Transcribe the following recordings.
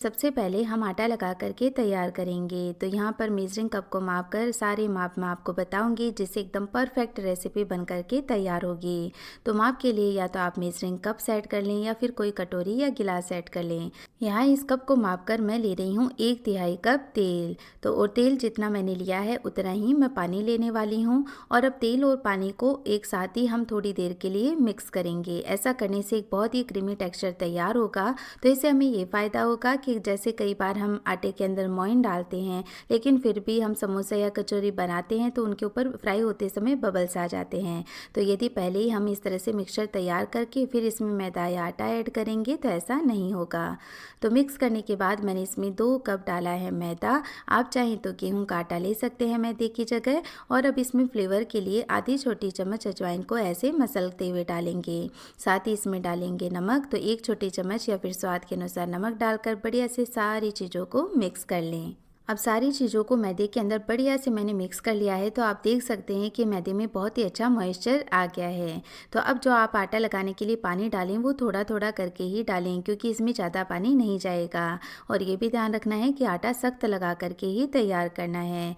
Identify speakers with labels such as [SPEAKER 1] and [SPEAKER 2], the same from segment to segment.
[SPEAKER 1] सबसे पहले हम आटा लगा करके तैयार करेंगे। तो यहाँ पर मेजरिंग कप को माप कर सारे माप मैं आपको बताऊंगी, जिससे एकदम परफेक्ट रेसिपी बन करके तैयार होगी। तो माप के लिए या तो आप मेजरिंग कप सेट कर लें या फिर कोई कटोरी या गिलास सेट कर लें। यहाँ इस कप को माप कर मैं ले रही हूँ 1/3 कप तेल। तो और तेल जितना मैंने लिया है उतना ही मैं पानी लेने वाली हूँ। और अब तेल और पानी को एक साथ ही हम थोड़ी देर के लिए मिक्स करेंगे। ऐसा करने से एक बहुत ही क्रीमी टेक्सचर तैयार होगा। तो इससे हमें ये फ़ायदा होगा कि जैसे कई बार हम आटे के अंदर मोइन डालते हैं, लेकिन फिर भी हम समोसा या कचौरी बनाते हैं तो उनके ऊपर फ्राई होते समय बबल्स आ जाते हैं। तो यदि पहले ही हम इस तरह से मिक्सचर तैयार करके फिर इसमें मैदा या आटा ऐड करेंगे तो ऐसा नहीं होगा। तो मिक्स करने के बाद मैंने इसमें 2 कप डाला है मैदा। आप चाहें तो गेहूं का आटा ले सकते हैं मैदे की जगह। और अब इसमें फ्लेवर के लिए आधी छोटी चम्मच अजवाइन को ऐसे मसलते हुए डालेंगे। साथ ही इसमें डालेंगे नमक। तो 1 छोटी चम्मच या फिर स्वाद के अनुसार नमक डालकर बढ़िया से सारी चीज़ों को मिक्स कर लें। अब सारी चीज़ों को मैदे के अंदर बढ़िया से मैंने मिक्स कर लिया है। तो आप देख सकते हैं कि मैदे में बहुत ही अच्छा मॉइस्चर आ गया है। तो अब जो आप आटा लगाने के लिए पानी डालें वो थोड़ा थोड़ा करके ही डालें, क्योंकि इसमें ज़्यादा पानी नहीं जाएगा। और ये भी ध्यान रखना है कि आटा सख्त लगा करके ही तैयार करना है।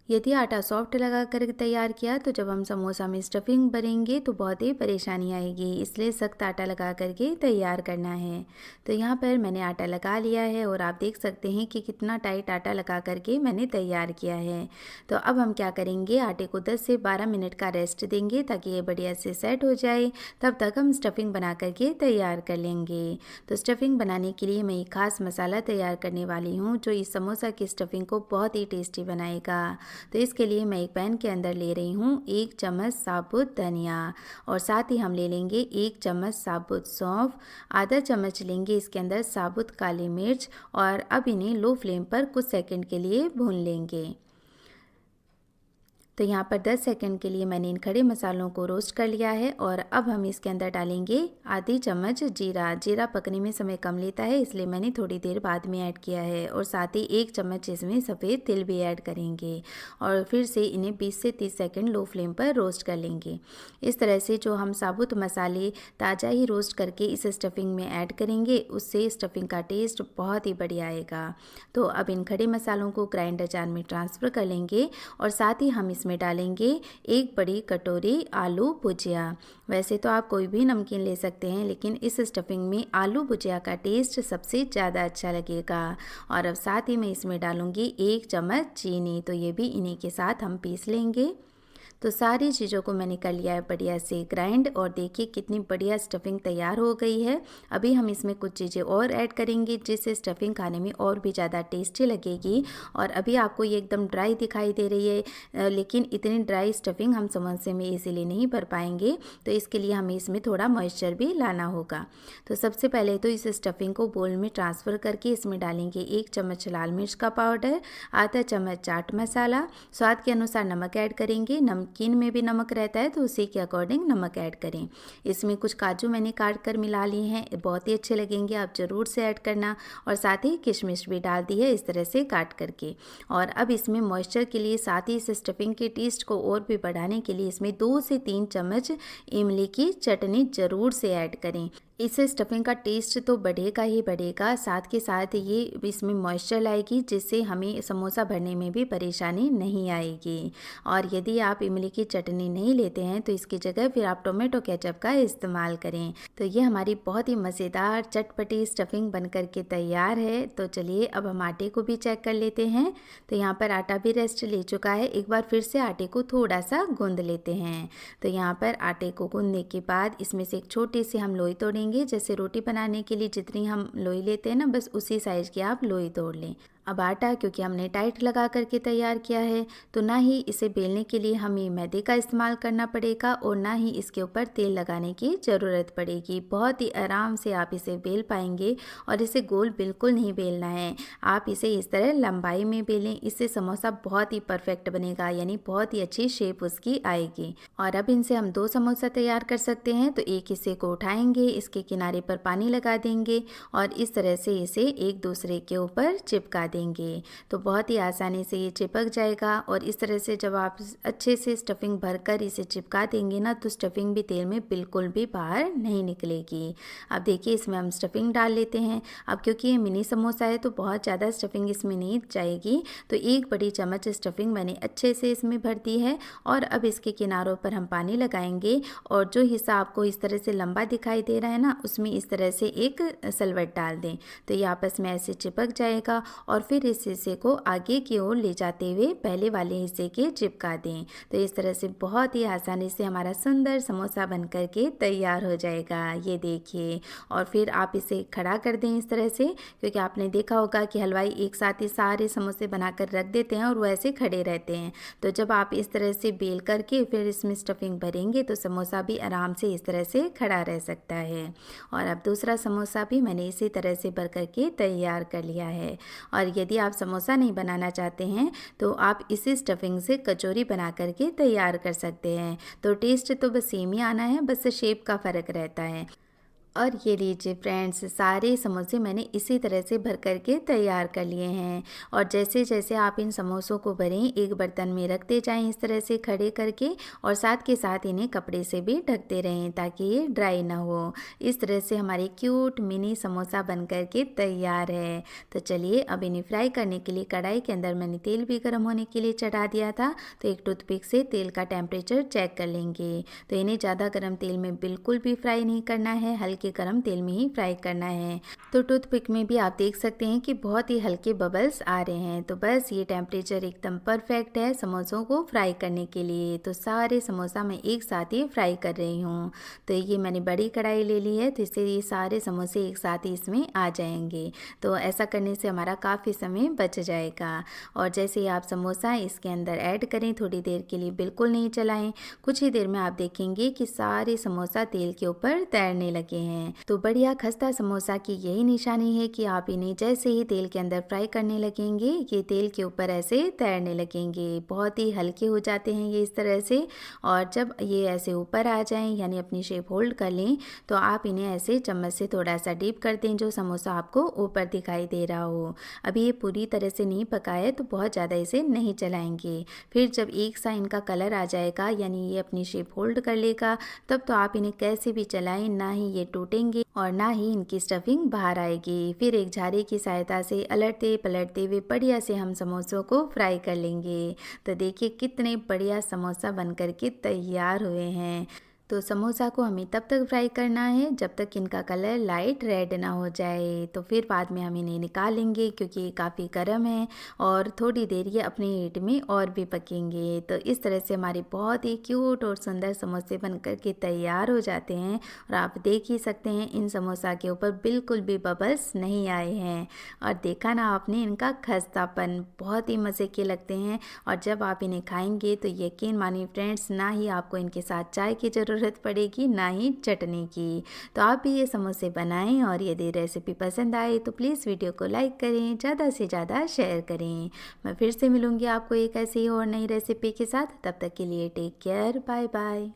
[SPEAKER 1] यदि आटा सॉफ्ट लगा कर तैयार किया तो जब हम समोसा में स्टफिंग भरेंगे तो बहुत ही परेशानी आएगी, इसलिए सख्त आटा लगा करके तैयार करना है। तो यहाँ पर मैंने आटा लगा लिया है और आप देख सकते हैं कि कितना टाइट आटा लगा करके मैंने तैयार किया है। तो अब हम क्या करेंगे, आटे को 10 से 12 मिनट का रेस्ट देंगे ताकि ये बढ़िया से सेट हो जाए। तब तक हम स्टफिंग बना करके तैयार कर लेंगे। तो स्टफिंग बनाने के लिए मैं एक खास मसाला तैयार करने वाली हूँ जो इस समोसा की स्टफिंग को बहुत ही टेस्टी बनाएगा। तो इसके लिए मैं एक पैन के अंदर ले रही हूँ 1 चम्मच साबुत धनिया और साथ ही हम ले लेंगे 1 चम्मच साबुत सौंफ, आधा चम्मच लेंगे इसके अंदर साबुत काली मिर्च। और अब इन्हें लो फ्लेम पर कुछ सेकंड के लिए भून लेंगे। तो यहाँ पर 10 सेकंड के लिए मैंने इन खड़े मसालों को रोस्ट कर लिया है। और अब हम इसके अंदर डालेंगे आधी चम्मच जीरा। जीरा पकने में समय कम लेता है, इसलिए मैंने थोड़ी देर बाद में ऐड किया है। और साथ ही 1 चम्मच इसमें सफ़ेद तिल भी ऐड करेंगे और फिर से इन्हें 20 से 30 सेकंड लो फ्लेम पर रोस्ट कर लेंगे। इस तरह से जो हम साबुत मसाले ताज़ा ही रोस्ट करके इस स्टफिंग में ऐड करेंगे, उससे स्टफिंग का टेस्ट बहुत ही बढ़िया आएगा। तो अब इन खड़े मसालों को ग्राइंडर जार में ट्रांसफ़र कर लेंगे और साथ ही हम इसमें डालेंगे 1 बड़ी कटोरी आलू भुजिया। वैसे तो आप कोई भी नमकीन ले सकते हैं, लेकिन इस स्टफिंग में आलू भुजिया का टेस्ट सबसे ज़्यादा अच्छा लगेगा। और अब साथ ही मैं इसमें डालूंगी 1 चम्मच चीनी। तो ये भी इन्हीं के साथ हम पीस लेंगे। तो सारी चीज़ों को मैंने कर लिया है बढ़िया से ग्राइंड। और देखिए कितनी बढ़िया स्टफिंग तैयार हो गई है। अभी हम इसमें कुछ चीज़ें और ऐड करेंगे जिससे स्टफिंग खाने में और भी ज़्यादा टेस्टी लगेगी। और अभी आपको ये एकदम ड्राई दिखाई दे रही है, लेकिन इतनी ड्राई स्टफिंग हम समोसे में इजीली नहीं भर पाएंगे। तो इसके लिए हमें इसमें थोड़ा मॉइस्चर भी लाना होगा। तो सबसे पहले तो इस स्टफिंग को बोल में ट्रांसफ़र करके इसमें डालेंगे 1 चम्मच लाल मिर्च का पाउडर, आधा चम्मच चाट मसाला, स्वाद के अनुसार नमक ऐड करेंगे। नमकीन में भी नमक रहता है तो उसी के अकॉर्डिंग नमक ऐड करें। इसमें कुछ काजू मैंने काट कर मिला लिए हैं, बहुत ही अच्छे लगेंगे, आप ज़रूर से ऐड करना। और साथ ही किशमिश भी डाल दी है इस तरह से काट करके। और अब इसमें मॉइस्चर के लिए साथ ही इस स्टफिंग के टेस्ट को और भी बढ़ाने के लिए इसमें 2 से 3 चम्मच इमली की चटनी ज़रूर से ऐड करें। इससे स्टफिंग का टेस्ट तो बढ़ेगा ही बढ़ेगा, साथ के साथ ये इसमें मॉइस्चर लाएगी जिससे हमें समोसा भरने में भी परेशानी नहीं आएगी। और यदि आप इमली की चटनी नहीं लेते हैं तो इसकी जगह फिर आप टोमेटो केचप का इस्तेमाल करें। तो ये हमारी बहुत ही मज़ेदार चटपटी स्टफिंग बन कर के तैयार है। तो चलिए अब हम आटे को भी चेक कर लेते हैं। तो यहाँ पर आटा भी रेस्ट ले चुका है। एक बार फिर से आटे को थोड़ा सा गूंद लेते हैं। तो यहाँ पर आटे को गूंदने के बाद इसमें से एक छोटी सी हम लोई तोड़ेंगे। जैसे रोटी बनाने के लिए जितनी हम लोई लेते हैं ना, बस उसी साइज की आप लोई तोड़ लें। अब आटा क्योंकि हमने टाइट लगा करके तैयार किया है तो ना ही इसे बेलने के लिए हमें मैदे का इस्तेमाल करना पड़ेगा और ना ही इसके ऊपर तेल लगाने की ज़रूरत पड़ेगी। बहुत ही आराम से आप इसे बेल पाएंगे। और इसे गोल बिल्कुल नहीं बेलना है, आप इसे इस तरह लंबाई में बेलें, इससे समोसा बहुत ही परफेक्ट बनेगा, यानी बहुत ही अच्छी शेप उसकी आएगी। और अब इनसे हम 2 समोसा तैयार कर सकते हैं। तो एक हिस्से को उठाएंगे, इसके किनारे पर पानी लगा देंगे और इस तरह से इसे एक दूसरे के ऊपर चिपका देंगे। देंगे तो बहुत ही आसानी से ये चिपक जाएगा। और इस तरह से जब आप अच्छे से स्टफिंग भरकर इसे चिपका देंगे ना तो स्टफिंग भी तेल में बिल्कुल भी बाहर नहीं निकलेगी। अब देखिए इसमें हम स्टफिंग डाल लेते हैं। अब क्योंकि ये मिनी समोसा है तो बहुत ज़्यादा स्टफिंग इसमें नहीं जाएगी, तो 1 बड़ी चम्मच स्टफिंग मैंने अच्छे से इसमें भर दी है। और अब इसके किनारों पर हम पानी लगाएंगे और जो हिस्सा आपको इस तरह से लंबा दिखाई दे रहा है ना उसमें इस तरह से एक सलवट डाल दें तो ये आपस में ऐसे चिपक जाएगा। और फिर इस हिस्से को आगे की ओर ले जाते हुए पहले वाले हिस्से के चिपका दें तो इस तरह से बहुत ही आसानी से हमारा सुंदर समोसा बन कर के तैयार हो जाएगा। ये देखिए, और फिर आप इसे खड़ा कर दें इस तरह से, क्योंकि आपने देखा होगा कि हलवाई एक साथ ही सारे समोसे बनाकर रख देते हैं और वो ऐसे खड़े रहते हैं। तो जब आप इस तरह से बेल करके फिर इसमें स्टफिंग भरेंगे तो समोसा भी आराम से इस तरह से खड़ा रह सकता है। और अब दूसरा समोसा भी मैंने इसी तरह से भर करके तैयार कर लिया है। और यदि आप समोसा नहीं बनाना चाहते हैं तो आप इसी स्टफिंग से कचौरी बना करके तैयार कर सकते हैं। तो टेस्ट तो बस सेम ही आना है, बस शेप का फ़र्क रहता है। और ये लीजिए फ्रेंड्स, सारे समोसे मैंने इसी तरह से भर करके तैयार कर लिए हैं। और जैसे जैसे आप इन समोसों को भरें एक बर्तन में रखते जाएं इस तरह से खड़े करके, और साथ के साथ इन्हें कपड़े से भी ढकते रहें ताकि ये ड्राई ना हो। इस तरह से हमारे क्यूट मिनी समोसा बन करके तैयार है। तो चलिए अब इन्हें फ्राई करने के लिए कढ़ाई के अंदर मैंने तेल भी गर्म होने के लिए चढ़ा दिया था। तो एक टूथपिक से तेल का टेम्परेचर चेक कर लेंगे। तो इन्हें ज़्यादा गर्म तेल में बिल्कुल भी फ्राई नहीं करना है, हल्के गरम तेल में ही फ्राई करना है। तो टूथपिक में भी आप देख सकते हैं कि बहुत ही हल्के बबल्स आ रहे हैं। तो बस ये टेम्परेचर एकदम परफेक्ट है समोसों को फ्राई करने के लिए। तो सारे समोसा मैं एक साथ ही फ्राई कर रही हूँ। तो ये मैंने बड़ी कढ़ाई ले ली है तो इससे ये सारे समोसे एक साथ ही इसमें आ जाएंगे। तो ऐसा करने से हमारा काफ़ी समय बच जाएगा। और जैसे ही आप समोसा इसके अंदर ऐड करें थोड़ी देर के लिए बिल्कुल नहीं चलाएं। कुछ ही देर में आप देखेंगे कि सारे समोसा तेल के ऊपर तैरने लगे हैं। तो बढ़िया खस्ता समोसा की यही निशानी है कि आप इन्हें जैसे ही तेल के अंदर फ्राई करने लगेंगे ये तेल के ऊपर ऐसे तैरने लगेंगे। बहुत ही हल्के हो जाते हैं ये इस तरह से। और जब ये ऐसे ऊपर आ जाएं यानी अपनी शेप होल्ड कर लें तो आप इन्हें ऐसे चम्मच से थोड़ा सा डीप कर दें जो समोसा आपको ऊपर दिखाई दे रहा हो। अभी ये पूरी तरह से नहीं पका है तो बहुत ज़्यादा इसे नहीं चलाएंगे। फिर जब एक सा इनका कलर आ जाएगा यानी ये अपनी शेप होल्ड कर लेगा तब तो आप इन्हें कैसे भी चलाएं, ना ही ये टूटेंगे और ना ही इनकी स्टफिंग बाहर आएगी। फिर एक झाड़ी की सहायता से अलटते पलटते हुए बढ़िया से हम समोसों को फ्राई कर लेंगे। तो देखिए कितने बढ़िया समोसा बन करके तैयार हुए हैं। तो समोसा को हमें तब तक फ्राई करना है जब तक इनका कलर लाइट रेड ना हो जाए। तो फिर बाद में हम इन्हें निकालेंगे क्योंकि ये काफ़ी गर्म है और थोड़ी देर ये अपनी हीट में और भी पकेंगे। तो इस तरह से हमारे बहुत ही क्यूट और सुंदर समोसे बन कर के तैयार हो जाते हैं। और आप देख ही सकते हैं इन समोसा के ऊपर बिल्कुल भी बबल्स नहीं आए हैं। और देखा ना आपने इनका खस्तापन, बहुत ही मज़े के लगते हैं। और जब आप इन्हें खाएंगे तो यकीन मानिए फ्रेंड्स, ना ही आपको इनके साथ चाय की ज़रूरत पड़ेगी ना ही चटनी की। तो आप भी ये समोसे बनाएं और यदि रेसिपी पसंद आए तो प्लीज़ वीडियो को लाइक करें, ज़्यादा से ज़्यादा शेयर करें। मैं फिर से मिलूंगी आपको एक ऐसी ही और नई रेसिपी के साथ। तब तक के लिए टेक केयर, बाय बाय।